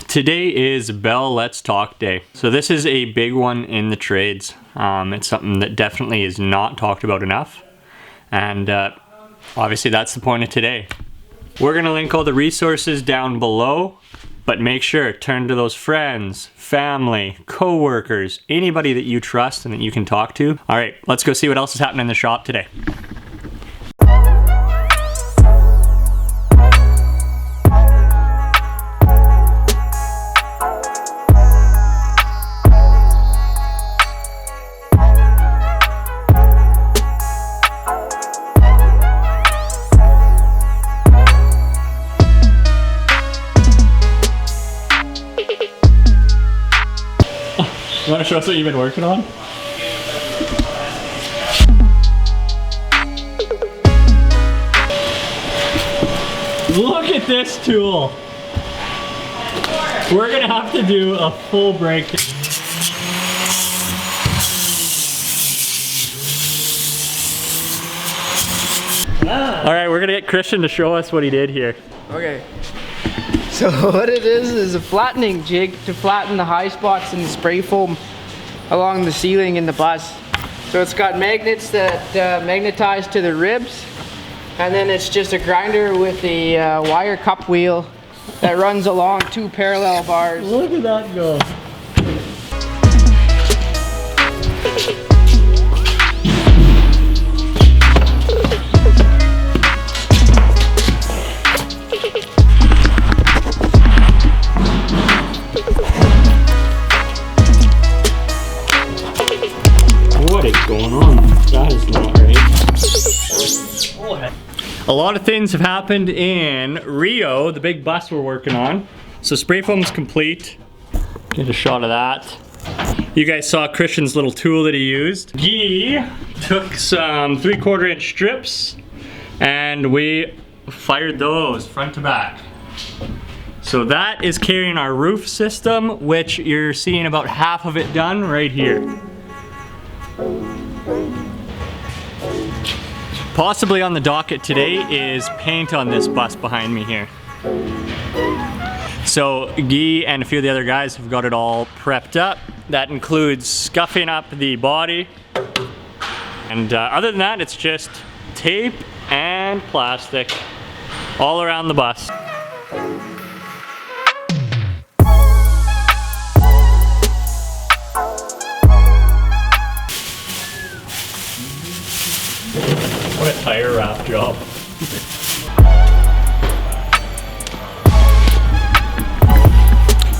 Today is Bell Let's Talk Day. So this is a big one in the trades. It's something that definitely is not talked about enough. And obviously that's the point of today. We're gonna link all the resources down below, but make sure, turn to those friends, family, co-workers, anybody that you trust and that you can talk to. All right, let's go see what else is happening in the shop today. You want to show us what you've been working on? Look at this tool! We're gonna have to do a full break. Alright, we're gonna get Christian to show us what he did here. Okay. So what it is a flattening jig to flatten the high spots in the spray foam along the ceiling in the bus. So it's got magnets that magnetize to the ribs, and then it's just a grinder with a wire cup wheel that runs along 2 parallel bars. Look at that go. What is going on? That is not right. A lot of things have happened in Rio, the big bus we're working on. So spray foam's complete. Get a shot of that. You guys saw Christian's little tool that he used. Guy took some 3/4 inch strips and we fired those front to back. So that is carrying our roof system, which you're seeing about half of it done right here. Possibly on the docket today is paint on this bus behind me here. So Guy and a few of the other guys have got it all prepped up. That includes scuffing up the body. And other than that, it's just tape and plastic all around the bus. What a tire wrap job.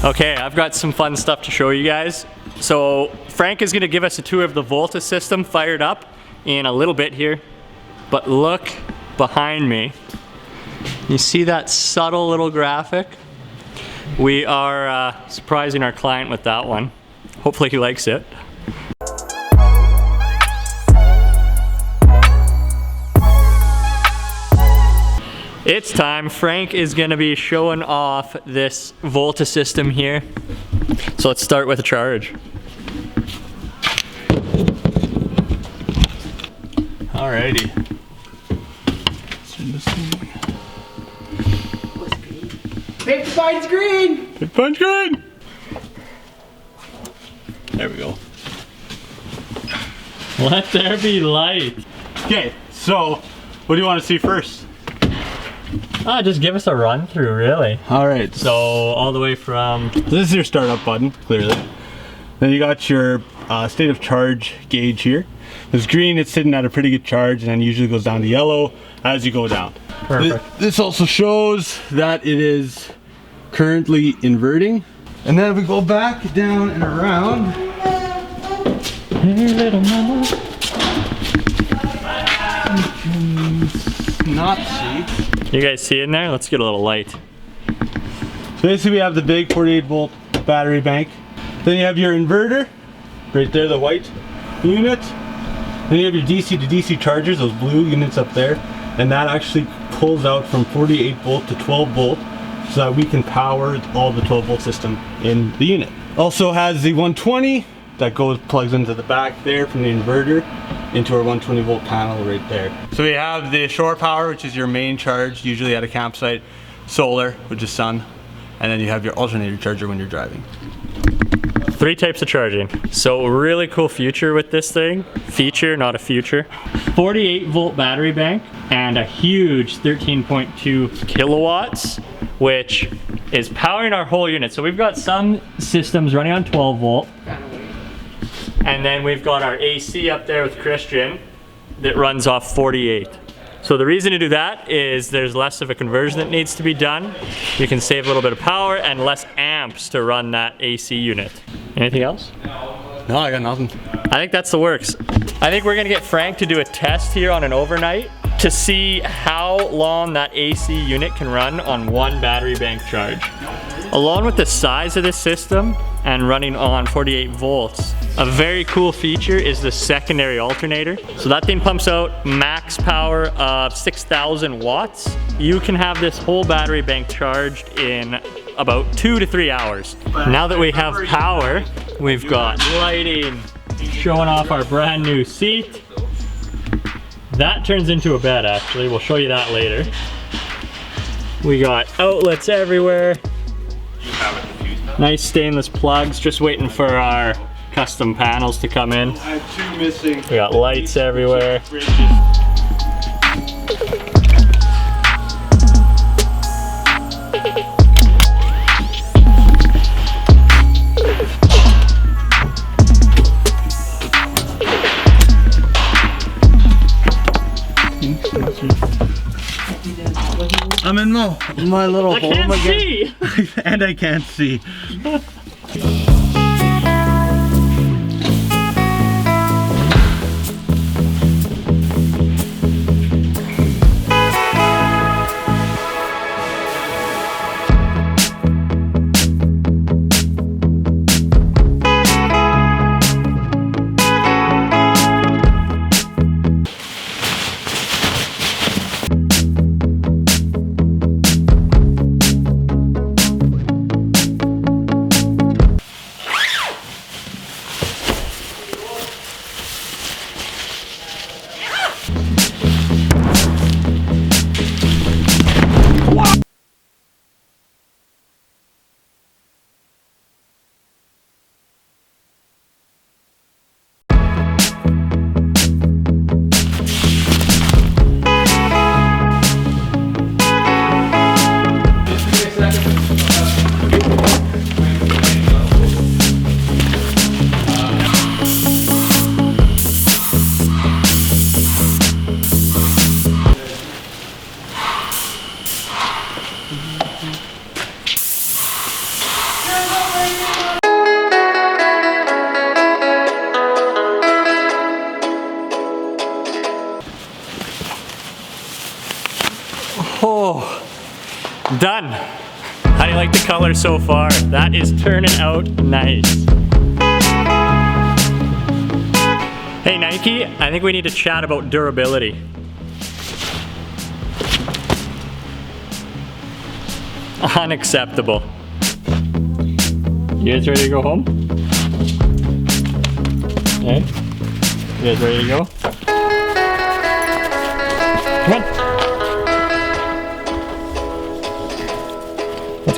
Okay, I've got some fun stuff to show you guys. So Frank is gonna give us a tour of the Volta system fired up in a little bit here. But look behind me. You see that subtle little graphic? We are surprising our client with that one. Hopefully he likes it. It's time. Frank is going to be showing off this Volta system here. So let's start with a charge. Alrighty. Paved To Pines green! Paved To Pines green! There we go. Let there be light. Okay, so what do you want to see first? Just give us a run through, really. Alright, So all the way from... this is your startup button, clearly. Then you got your state of charge gauge here. This green, it's sitting at a pretty good charge, and then usually goes down to yellow as you go down. Perfect. This also shows that it is currently inverting. And then if we go back down and around. Hey little mama. Not see. You guys see in there? Let's get a little light. So basically we have the big 48 volt battery bank. Then you have your inverter, right there, the white unit. Then you have your DC to DC chargers, those blue units up there. And that actually pulls out from 48 volt to 12 volt so that we can power all the 12 volt system in the unit. Also has the 120 that plugs into the back there from the inverter into our 120 volt panel right there. So we have the shore power, which is your main charge, usually at a campsite, solar, which is sun, and then you have your alternator charger when you're driving. 3 types of charging. So really cool feature with this thing. Feature, not a future. 48 volt battery bank and a huge 13.2 kilowatts, which is powering our whole unit. So we've got some systems running on 12 volt. And then we've got our AC up there with Christian that runs off 48. So the reason to do that is there's less of a conversion that needs to be done. You can save a little bit of power and less amps to run that AC unit. Anything else? No, I got nothing. I think that's the works. I think we're gonna get Frank to do a test here on an overnight to see how long that AC unit can run on one battery bank charge. Along with the size of this system and running on 48 volts, a very cool feature is the secondary alternator. So that thing pumps out max power of 6,000 watts. You can have this whole battery bank charged in about 2 to 3 hours. Now that we have power, we've got lighting, showing off our brand new seat. That turns into a bed actually, we'll show you that later. We got outlets everywhere. Nice stainless plugs, just waiting for our custom panels to come in. I have 2 missing. We got lights everywhere. I'm in my little hole I can't again. see! And I can't see. Oh, done. How do you like the color so far? That is turning out nice. Hey Nike, I think we need to chat about durability. Unacceptable. You guys ready to go home? Okay. You guys ready to go? Come on.